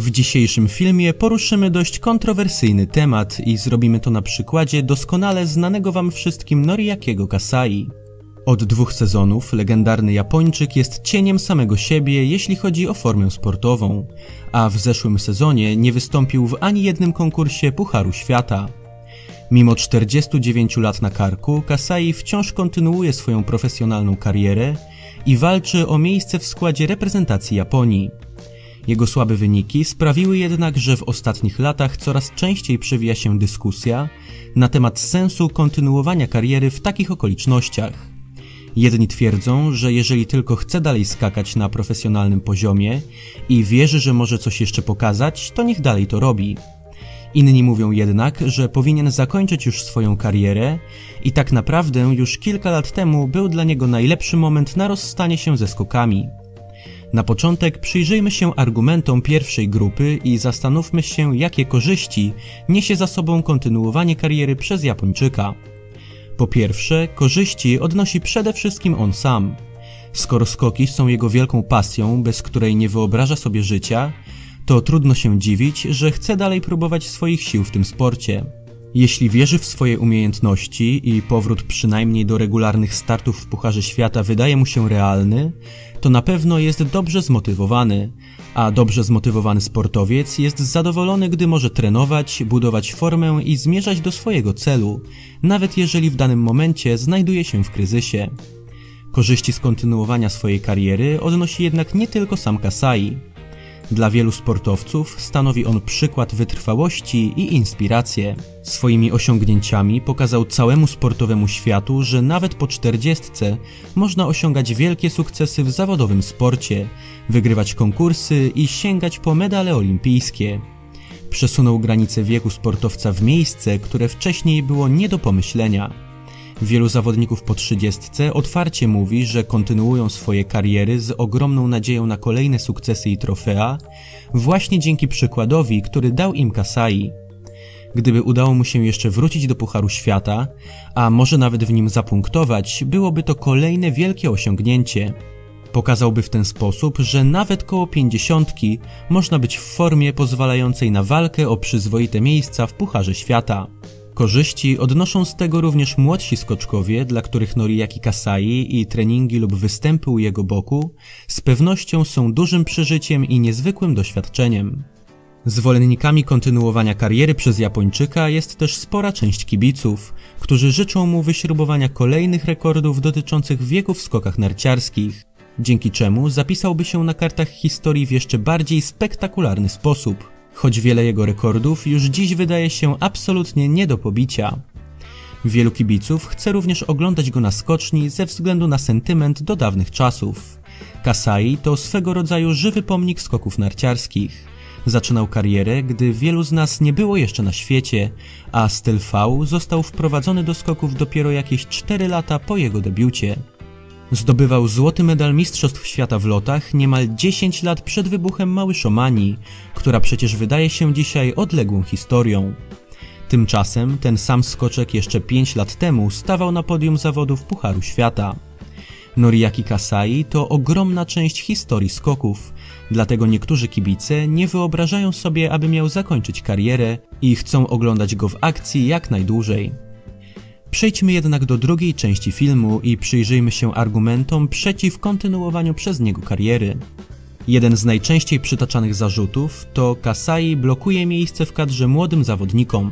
W dzisiejszym filmie poruszymy dość kontrowersyjny temat i zrobimy to na przykładzie doskonale znanego wam wszystkim Noriakiego Kasai. Od 2 sezonów legendarny Japończyk jest cieniem samego siebie, jeśli chodzi o formę sportową, a w zeszłym sezonie nie wystąpił w ani jednym konkursie Pucharu Świata. Mimo 49 lat na karku, Kasai wciąż kontynuuje swoją profesjonalną karierę i walczy o miejsce w składzie reprezentacji Japonii. Jego słabe wyniki sprawiły jednak, że w ostatnich latach coraz częściej przewija się dyskusja na temat sensu kontynuowania kariery w takich okolicznościach. Jedni twierdzą, że jeżeli tylko chce dalej skakać na profesjonalnym poziomie i wierzy, że może coś jeszcze pokazać, to niech dalej to robi. Inni mówią jednak, że powinien zakończyć już swoją karierę i tak naprawdę już kilka lat temu był dla niego najlepszy moment na rozstanie się ze skokami. Na początek przyjrzyjmy się argumentom pierwszej grupy i zastanówmy się, jakie korzyści niesie za sobą kontynuowanie kariery przez Japończyka. Po pierwsze, korzyści odnosi przede wszystkim on sam. Skoro skoki są jego wielką pasją, bez której nie wyobraża sobie życia, to trudno się dziwić, że chce dalej próbować swoich sił w tym sporcie. Jeśli wierzy w swoje umiejętności i powrót przynajmniej do regularnych startów w Pucharze Świata wydaje mu się realny, to na pewno jest dobrze zmotywowany, a dobrze zmotywowany sportowiec jest zadowolony, gdy może trenować, budować formę i zmierzać do swojego celu, nawet jeżeli w danym momencie znajduje się w kryzysie. Korzyści z kontynuowania swojej kariery odnosi jednak nie tylko sam Kasai. Dla wielu sportowców stanowi on przykład wytrwałości i inspirację. Swoimi osiągnięciami pokazał całemu sportowemu światu, że nawet po 40 można osiągać wielkie sukcesy w zawodowym sporcie, wygrywać konkursy i sięgać po medale olimpijskie. Przesunął granicę wieku sportowca w miejsce, które wcześniej było nie do pomyślenia. Wielu zawodników po 30 otwarcie mówi, że kontynuują swoje kariery z ogromną nadzieją na kolejne sukcesy i trofea, właśnie dzięki przykładowi, który dał im Kasai. Gdyby udało mu się jeszcze wrócić do Pucharu Świata, a może nawet w nim zapunktować, byłoby to kolejne wielkie osiągnięcie. Pokazałby w ten sposób, że nawet koło 50 można być w formie pozwalającej na walkę o przyzwoite miejsca w Pucharze Świata. Korzyści odnoszą z tego również młodsi skoczkowie, dla których Noriaki Kasai i treningi lub występy u jego boku z pewnością są dużym przeżyciem i niezwykłym doświadczeniem. Zwolennikami kontynuowania kariery przez Japończyka jest też spora część kibiców, którzy życzą mu wyśrubowania kolejnych rekordów dotyczących wieku w skokach narciarskich, dzięki czemu zapisałby się na kartach historii w jeszcze bardziej spektakularny sposób. Choć wiele jego rekordów już dziś wydaje się absolutnie nie do pobicia. Wielu kibiców chce również oglądać go na skoczni ze względu na sentyment do dawnych czasów. Kasai to swego rodzaju żywy pomnik skoków narciarskich. Zaczynał karierę, gdy wielu z nas nie było jeszcze na świecie, a styl V został wprowadzony do skoków dopiero jakieś 4 lata po jego debiucie. Zdobywał złoty medal Mistrzostw Świata w lotach niemal 10 lat przed wybuchem Mały Szomani, która przecież wydaje się dzisiaj odległą historią. Tymczasem ten sam skoczek jeszcze 5 lat temu stawał na podium zawodów Pucharu Świata. Noriaki Kasai to ogromna część historii skoków, dlatego niektórzy kibice nie wyobrażają sobie, aby miał zakończyć karierę i chcą oglądać go w akcji jak najdłużej. Przejdźmy jednak do drugiej części filmu i przyjrzyjmy się argumentom przeciw kontynuowaniu przez niego kariery. Jeden z najczęściej przytaczanych zarzutów to Kasai blokuje miejsce w kadrze młodym zawodnikom.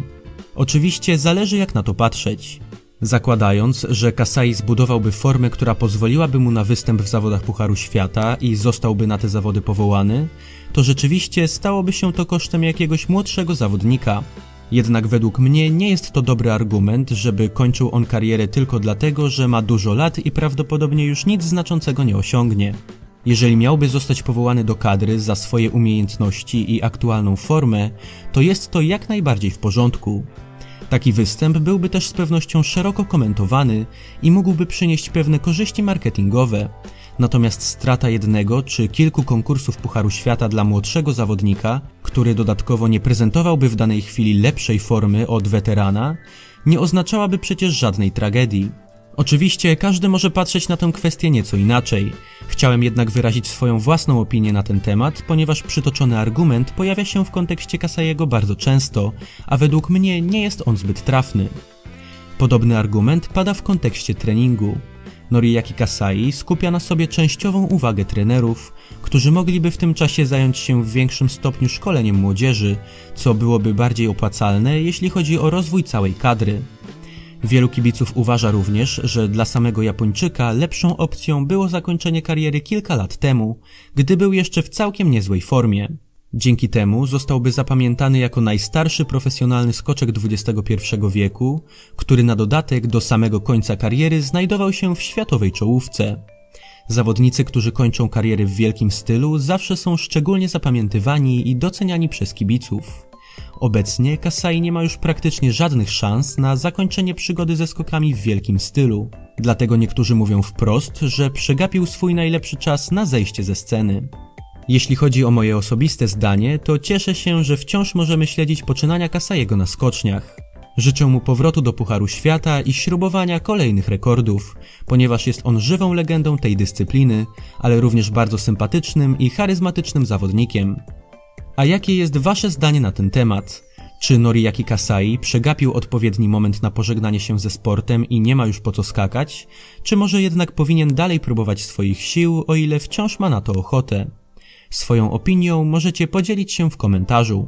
Oczywiście zależy jak na to patrzeć. Zakładając, że Kasai zbudowałby formę, która pozwoliłaby mu na występ w zawodach Pucharu Świata i zostałby na te zawody powołany, to rzeczywiście stałoby się to kosztem jakiegoś młodszego zawodnika. Jednak według mnie nie jest to dobry argument, żeby kończył on karierę tylko dlatego, że ma dużo lat i prawdopodobnie już nic znaczącego nie osiągnie. Jeżeli miałby zostać powołany do kadry za swoje umiejętności i aktualną formę, to jest to jak najbardziej w porządku. Taki występ byłby też z pewnością szeroko komentowany i mógłby przynieść pewne korzyści marketingowe. Natomiast strata jednego czy kilku konkursów Pucharu Świata dla młodszego zawodnika, który dodatkowo nie prezentowałby w danej chwili lepszej formy od weterana, nie oznaczałaby przecież żadnej tragedii. Oczywiście każdy może patrzeć na tę kwestię nieco inaczej. Chciałem jednak wyrazić swoją własną opinię na ten temat, ponieważ przytoczony argument pojawia się w kontekście Kasaiego bardzo często, a według mnie nie jest on zbyt trafny. Podobny argument pada w kontekście treningu. Noriaki Kasai skupia na sobie częściową uwagę trenerów, którzy mogliby w tym czasie zająć się w większym stopniu szkoleniem młodzieży, co byłoby bardziej opłacalne, jeśli chodzi o rozwój całej kadry. Wielu kibiców uważa również, że dla samego Japończyka lepszą opcją było zakończenie kariery kilka lat temu, gdy był jeszcze w całkiem niezłej formie. Dzięki temu zostałby zapamiętany jako najstarszy profesjonalny skoczek XXI wieku, który na dodatek do samego końca kariery znajdował się w światowej czołówce. Zawodnicy, którzy kończą kariery w wielkim stylu, zawsze są szczególnie zapamiętywani i doceniani przez kibiców. Obecnie Kasai nie ma już praktycznie żadnych szans na zakończenie przygody ze skokami w wielkim stylu. Dlatego niektórzy mówią wprost, że przegapił swój najlepszy czas na zejście ze sceny. Jeśli chodzi o moje osobiste zdanie, to cieszę się, że wciąż możemy śledzić poczynania Kasaiego na skoczniach. Życzę mu powrotu do Pucharu Świata i śrubowania kolejnych rekordów, ponieważ jest on żywą legendą tej dyscypliny, ale również bardzo sympatycznym i charyzmatycznym zawodnikiem. A jakie jest wasze zdanie na ten temat? Czy Noriaki Kasai przegapił odpowiedni moment na pożegnanie się ze sportem i nie ma już po co skakać? Czy może jednak powinien dalej próbować swoich sił, o ile wciąż ma na to ochotę? Swoją opinią możecie podzielić się w komentarzu.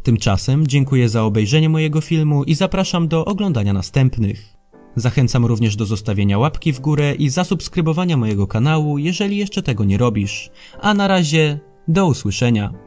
Tymczasem dziękuję za obejrzenie mojego filmu i zapraszam do oglądania następnych. Zachęcam również do zostawienia łapki w górę i zasubskrybowania mojego kanału, jeżeli jeszcze tego nie robisz. A na razie, do usłyszenia.